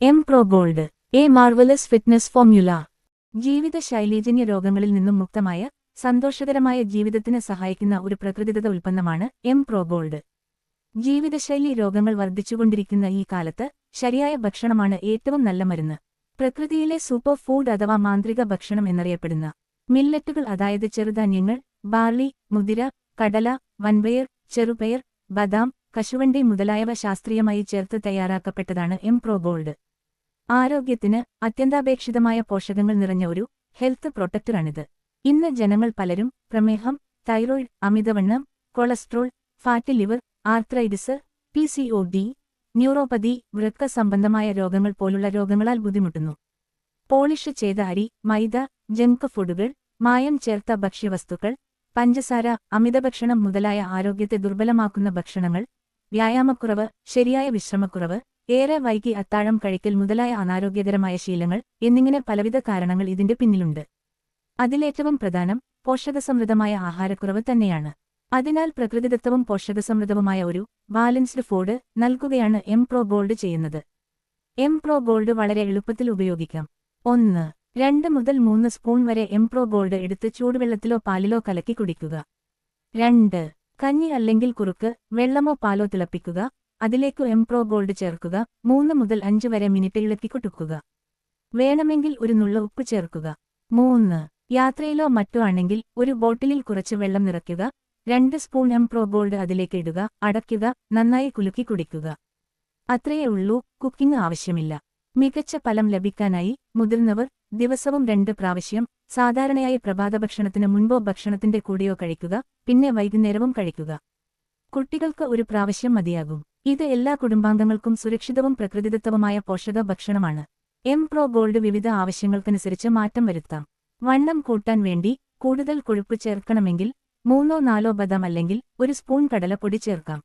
M pro gold, a marvellous fitness formula. ജീവിതശൈലീജന്യ രോഗങ്ങളിൽ നിന്നും മുക്തമായ സന്തോഷകരമായ ജീവിതത്തിന് സഹായിക്കുന്ന ഒരു പ്രകൃതിദത്ത ഉൽപ്പന്നമാണ് എം പ്രോ ഗോൾഡ്. ജീവിതശൈലി രോഗങ്ങൾ വർദ്ധിച്ചുകൊണ്ടിരിക്കുന്ന ഈ കാലത്ത് ശരിയായ ഭക്ഷണമാണ് ഏറ്റവും നല്ല മരുന്ന്. പ്രകൃതിയിലെ സൂപ്പർ ഫുഡ് അഥവാ മാന്ത്രിക ഭക്ഷണം എന്നറിയപ്പെടുന്ന മില്ലറ്റുകൾ, അതായത് ചെറുധാന്യങ്ങൾ, ബാർലി, മുതിര, കടല, വൻപയർ, ചെറുപയർ, ബദാം, കശുവണ്ടി മുതലായവ ശാസ്ത്രീയമായി ചേർത്ത് തയ്യാറാക്കപ്പെട്ടതാണ് എം പ്രോ ഗോൾഡ്. ആരോഗ്യത്തിന് അത്യന്താപേക്ഷിതമായ പോഷകങ്ങൾ നിറഞ്ഞ ഒരു ഹെൽത്ത് പ്രൊട്ടക്ടറാണിത്. ഇന്ന് ജനങ്ങൾ പലരും പ്രമേഹം, തൈറോയിഡ്, അമിതവണ്ണം, cholesterol, fatty liver, arthritis, PCOD, neuropathy, വൃക്ക സംബന്ധമായ രോഗങ്ങൾ പോലുള്ള രോഗങ്ങളാൽ ബുദ്ധിമുട്ടുന്നു. പോളിഷ് ചെയ്ത അരി, മൈദ, ജങ്ക് ഫുഡുകൾ, മായം ചേർത്ത ഭക്ഷ്യവസ്തുക്കൾ, പഞ്ചസാര, അമിതഭക്ഷണം മുതലായ ആരോഗ്യത്തെ ദുർബലമാക്കുന്ന ഭക്ഷണങ്ങൾ, വ്യായാമക്കുറവ്, ശരിയായ വിശ്രമക്കുറവ്, ഏറെ വൈകി അത്താഴം കഴിക്കൽ മുതലായ അനാരോഗ്യകരമായ ശീലങ്ങൾ എന്നിങ്ങനെ പലവിധ കാരണങ്ങൾ ഇതിന്റെ പിന്നിലുണ്ട്. അതിലേറ്റവും പ്രധാനം പോഷകസമൃദ്ധമായ ആഹാരക്കുറവ് തന്നെയാണ്. അതിനാൽ പ്രകൃതിദത്തവും പോഷകസമൃദ്ധവുമായ ഒരു ബാലൻസ്ഡ് ഫുഡ് നൽകുകയാണ് എം പ്രോ ഗോൾഡ് ചെയ്യുന്നത്. എം പ്രോ ഗോൾഡ് വളരെ എളുപ്പത്തിൽ ഉപയോഗിക്കാം. 1. 2 മുതൽ 3 സ്പൂൺ വരെ എം പ്രോ ഗോൾഡ് എടുത്ത് ചൂടുവെള്ളത്തിലോ പാലിലോ കലക്കി കുടിക്കുക. 2. കഞ്ഞി അല്ലെങ്കിൽ കുറുക്ക്, വെള്ളമോ പാലോ തിളപ്പിക്കുക. അതിലേക്കു എം പ്രോ ഗോൾഡ് ചേർക്കുക. 3 മുതൽ 5 വരെ മിനിറ്റ് ഇളക്കി കൊടുക്കുക. വേണമെങ്കിൽ ഒരു നുള്ള ഉപ്പ് ചേർക്കുക. 3. യാത്രയിലോ മറ്റോ ആണെങ്കിൽ ഒരു ബോട്ടിലിൽ കുറച്ച് വെള്ളം നിറയ്ക്കുക. 2 സ്പൂൺ എം പ്രോ ഗോൾഡ് അതിലേക്ക് ഇടുക, അടയ്ക്കുക, നന്നായി കുലുക്കി കുടിക്കുക. അത്രയേ ഉള്ളൂ, കുക്കിംഗ് ആവശ്യമില്ല. മികച്ച ഫലം ലഭിക്കാനായി മുതിർന്നവർ ദിവസവും 2 പ്രാവശ്യം, സാധാരണയായി പ്രഭാതഭക്ഷണത്തിന് മുൻപോ ഭക്ഷണത്തിന്റെ കൂടെയോ കഴിക്കുക, പിന്നെ വൈകുന്നേരവും കഴിക്കുക. കുട്ടികൾക്ക് ഒരു പ്രാവശ്യം മതിയാകും. ഇത് എല്ലാ കുടുംബാംഗങ്ങൾക്കും സുരക്ഷിതവും പ്രകൃതിദത്തവുമായ പോഷക ഭക്ഷണമാണ്. എം പ്രോ ഗോൾഡ് വിവിധ ആവശ്യങ്ങൾക്കനുസരിച്ച് മാറ്റം വരുത്താം. വണ്ണം കൂട്ടാൻ വേണ്ടി കൂടുതൽ കൊഴുപ്പ് ചേർക്കണമെങ്കിൽ 3-4 ബദാം അല്ലെങ്കിൽ 1 സ്പൂൺ കടലപ്പൊടി ചേർക്കാം.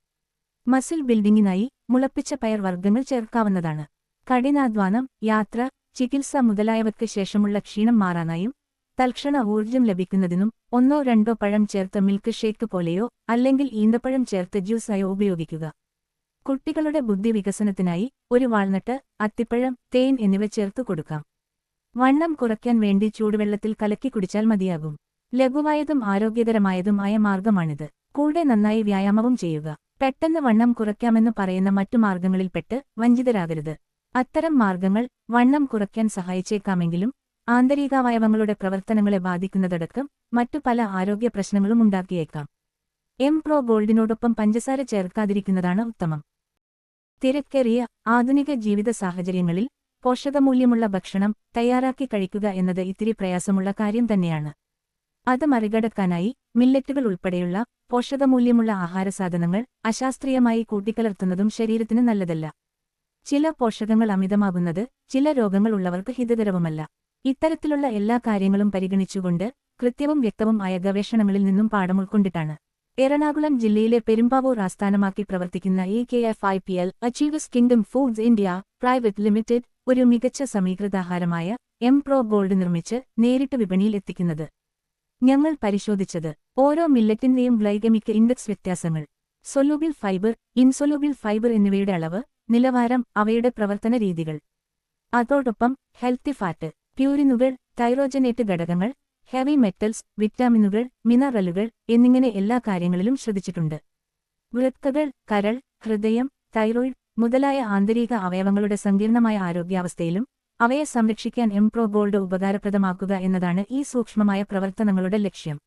മസിൽ ബിൽഡിംഗിനായി മുളപ്പിച്ച പയർ വർഗ്ഗങ്ങൾ ചേർക്കാവുന്നതാണ്. കഠിനാധ്വാനം, യാത്ര, ചികിത്സ മുതലായവയ്ക്ക് ശേഷമുള്ള ക്ഷീണം മാറാനായും തൽക്ഷണ ഊർജ്ജം ലഭിക്കുന്നതിനും 1-2 പഴം ചേർത്ത് മിൽക്ക് ഷേക്ക് പോലെയോ അല്ലെങ്കിൽ ഈന്തപ്പഴം ചേർത്ത് ജ്യൂസായോ ഉപയോഗിക്കുക. കുട്ടികളുടെ ബുദ്ധി വികസനത്തിനായി ഒരു വാൾനട്ട്, അത്തിപ്പഴം, തേൻ എന്നിവ ചേർത്ത് കൊടുക്കാം. വണ്ണം കുറയ്ക്കാൻ വേണ്ടി ചൂടുവെള്ളത്തിൽ കലക്കി കുടിച്ചാൽ മതിയാകും. ലഘുവായതും ആരോഗ്യകരമായതുമായ മാർഗമാണിത്. കൂടെ നന്നായി വ്യായാമവും ചെയ്യുക. പെട്ടെന്ന് വണ്ണം കുറയ്ക്കാമെന്ന് പറയുന്ന മറ്റു മാർഗങ്ങളിൽപ്പെട്ട് വഞ്ചിതരാകരുത്. അത്തരം മാർഗങ്ങൾ വണ്ണം കുറയ്ക്കാൻ സഹായിച്ചേക്കാമെങ്കിലും ആന്തരികാവയവങ്ങളുടെ പ്രവർത്തനങ്ങളെ ബാധിക്കുന്നതടക്കം മറ്റു പല ആരോഗ്യ പ്രശ്നങ്ങളും ഉണ്ടാക്കിയേക്കാം. എം പ്രോ ഗോൾഡിനോടൊപ്പം പഞ്ചസാര ചേർക്കാതിരിക്കുന്നതാണ് ഉത്തമം. തിരക്കേറിയ ആധുനിക ജീവിത സാഹചര്യങ്ങളിൽ പോഷകമൂല്യമുള്ള ഭക്ഷണം തയ്യാറാക്കി കഴിക്കുക എന്നത് ഇത്തിരി പ്രയാസമുള്ള കാര്യം തന്നെയാണ്. അത് മറികടക്കാനായി മില്ലറ്റുകൾ ഉൾപ്പെടെയുള്ള പോഷകമൂല്യമുള്ള ആഹാരസാധനങ്ങൾ അശാസ്ത്രീയമായി കൂട്ടിക്കലർത്തുന്നതും ശരീരത്തിന് നല്ലതല്ല. ചില പോഷകങ്ങൾ അമിതമാകുന്നത് ചില രോഗങ്ങൾ ഉള്ളവർക്ക് ഹിതകരവുമല്ല. ഇത്തരത്തിലുള്ള എല്ലാ കാര്യങ്ങളും പരിഗണിച്ചുകൊണ്ട് കൃത്യവും വ്യക്തവും ആയ ഗവേഷണങ്ങളിൽ നിന്നും പാഠം ഉൾക്കൊണ്ടിട്ടാണ് എറണാകുളം ജില്ലയിലെ പെരുമ്പാവൂർ ആസ്ഥാനമാക്കി പ്രവർത്തിക്കുന്ന AKFIPL achievers kingdom foods India private limited ഒരു മികച്ച സമീകൃതാഹാരമായ എം പ്രോ ഗോൾഡ് നിർമ്മിച്ച് നേരിട്ട് വിപണിയിൽ എത്തിക്കുന്നത്. ഞങ്ങൾ പരിശോധിച്ചത് ഓരോ മില്ലറ്റിന്റെയും ഗ്ലൈക്കമിക് ഇൻഡെക്സ് വ്യത്യാസങ്ങൾ, സൊല്യൂബിൾ ഫൈബർ, ഇൻസൊല്യൂബിൾ ഫൈബർ എന്നിവയുടെ അളവ്, നിലവാരം, അവയുടെ പ്രവർത്തന രീതികൾ. അതോടൊപ്പം ഹെൽത്തി ഫാറ്റ്, പ്യൂരിനുകൾ, തൈറോജനേറ്റ് ഘടകങ്ങൾ, ഹെവി മെറ്റൽസ്, വിറ്റാമിനുകൾ, മിനറലുകൾ എന്നിങ്ങനെ എല്ലാ കാര്യങ്ങളിലും ശ്രദ്ധിച്ചിട്ടുണ്ട്. വൃക്കകൾ, കരൾ, ഹൃദയം, തൈറോയിഡ് മുതലായ ആന്തരിക അവയവങ്ങളുടെ സങ്കീർണമായ ആരോഗ്യാവസ്ഥയിലും അവയെ സംരക്ഷിക്കാൻ എം പ്രോ ഗോൾഡ് ഉപകാരപ്രദമാക്കുക എന്നതാണ് ഈ സൂക്ഷ്മമായ പ്രവർത്തനങ്ങളുടെ ലക്ഷ്യം.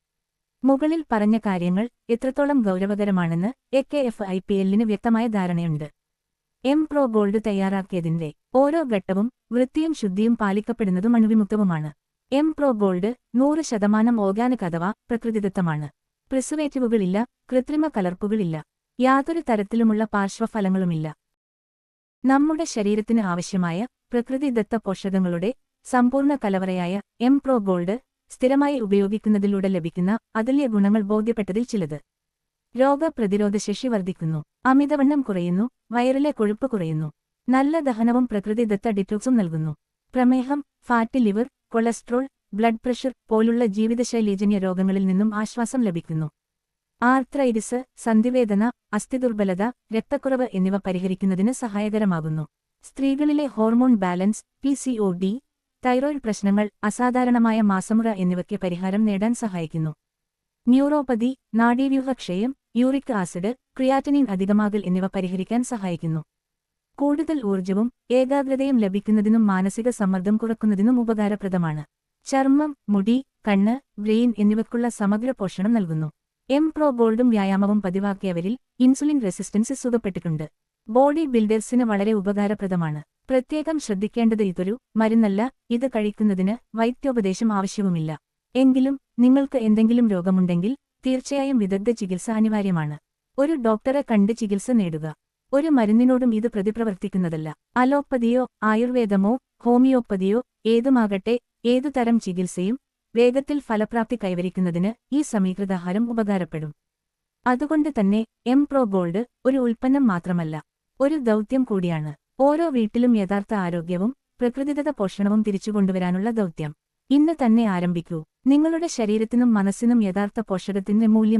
മുകളിൽ പറഞ്ഞ കാര്യങ്ങൾ എത്രത്തോളം ഗൗരവകരമാണെന്ന് AKFIPLന് വ്യക്തമായ ധാരണയുണ്ട്. എം പ്രോ ഗോൾഡ് തയ്യാറാക്കിയതിന്റെ ഓരോ ഘട്ടവും വൃത്തിയും ശുദ്ധിയും പാലിക്കപ്പെടുന്നതും അണുവിമുക്തവുമാണ്. എം പ്രോ ഗോൾഡ് 100% ഓർഗാനിക് അഥവാ പ്രകൃതിദത്തമാണ്. പ്രിസർവേറ്റീവുകളില്ല, കൃത്രിമ കലർപ്പുകളില്ല, യാതൊരു തരത്തിലുമുള്ള പാർശ്വഫലങ്ങളുമില്ല. നമ്മുടെ ശരീരത്തിന് ആവശ്യമായ പ്രകൃതിദത്ത പോഷകങ്ങളുടെ സമ്പൂർണ്ണ കലവറയായ എം പ്രോ ഗോൾഡ് സ്ഥിരമായി ഉപയോഗിക്കുന്നതിലൂടെ ലഭിക്കുന്ന അതുല്യ ഗുണങ്ങൾ ബോധ്യപ്പെട്ടതിൽ ചിലത്. രോഗപ്രതിരോധശേഷി വർദ്ധിക്കുന്നു, അമിതവണ്ണം കുറയുന്നു, വയറിലെ കൊഴുപ്പ് കുറയുന്നു, നല്ല ദഹനവും പ്രകൃതിദത്ത ഡിറ്റോക്സും നൽകുന്നു, പ്രമേഹം, fatty liver, cholesterol, blood pressure പോലുള്ള ജീവിതശൈലീജന്യ രോഗങ്ങളിൽ നിന്നും ആശ്വാസം ലഭിക്കുന്നു. ആർത്രൈറ്റിസ്, സന്ധിവേദന, അസ്ഥിദുർബലത, രക്തക്കുറവ് എന്നിവ പരിഹരിക്കുന്നതിന് സഹായകരമാകുന്നു. സ്ത്രീകളിലെ ഹോർമോൺ ബാലൻസ്, PCOD, തൈറോയ്ഡ് പ്രശ്നങ്ങൾ, അസാധാരണമായ മാസമുറ എന്നിവയ്ക്ക് പരിഹാരം നേടാൻ സഹായിക്കുന്നു. ന്യൂറോപ്പതി, നാഡീവ്യൂഹക്ഷയം, യൂറിക് ആസിഡ്, ക്രിയാറ്റിനിൻ അധികമാകൽ എന്നിവ പരിഹരിക്കാൻ സഹായിക്കുന്നു. കൂടുതൽ ഊർജ്ജവും ഏകാഗ്രതയും ലഭിക്കുന്നതിനും മാനസിക സമ്മർദ്ദം കുറക്കുന്നതിനും ഉപകാരപ്രദമാണ്. ചർമ്മം, മുടി, കണ്ണ്, ബ്രെയിൻ എന്നിവയ്ക്കുള്ള സമഗ്ര പോഷണം നൽകുന്നു. പ്രോ ഗോൾഡും വ്യായാമവും പതിവാക്കിയവരിൽ ഇൻസുലിൻ റെസിസ്റ്റൻസ് സുഖപ്പെട്ടിട്ടുണ്ട്. ബോഡി ബിൽഡേഴ്സിന് വളരെ ഉപകാരപ്രദമാണ്. പ്രത്യേകം ശ്രദ്ധിക്കേണ്ടത് ഇതൊരു മരുന്നല്ല, ഇത് കഴിക്കുന്നതിന് വൈദ്യോപദേശം ആവശ്യവുമില്ല. എങ്കിലും നിങ്ങൾക്ക് എന്തെങ്കിലും രോഗമുണ്ടെങ്കിൽ തീർച്ചയായും വിദഗ്ധ ചികിത്സ അനിവാര്യമാണ്. ഒരു ഡോക്ടറെ കണ്ട് ചികിത്സ നേടുക. ഒരു മരുന്നിനോടും ഇത് പ്രതിപ്രവർത്തിക്കുന്നതല്ല. അലോപ്പതിയോ ആയുർവേദമോ ഹോമിയോപ്പതിയോ ഏതുമാകട്ടെ, ഏതു തരം ചികിത്സയും വേഗത്തിൽ ഫലപ്രാപ്തി കൈവരിക്കുന്നതിന് ഈ സമീകൃതാഹാരം ഉപകാരപ്പെടും. അതുകൊണ്ട് തന്നെ പ്രോ ഗോൾഡ് ഒരു ഉൽപ്പന്നം മാത്രമല്ല, ഒരു ദൗത്യം കൂടിയാണ്. ഓരോ വീട്ടിലും യഥാർത്ഥ ആരോഗ്യവും പ്രകൃതിദത്ത പോഷണവും തിരിച്ചുകൊണ്ടുവരാനുള്ള ദൗത്യം ഇന്ന് തന്നെ ആരംഭിക്കൂ. നിങ്ങളുടെ ശരീരത്തിനും മനസ്സിനും യഥാർത്ഥ പോഷകത്തിന്റെ മൂല്യം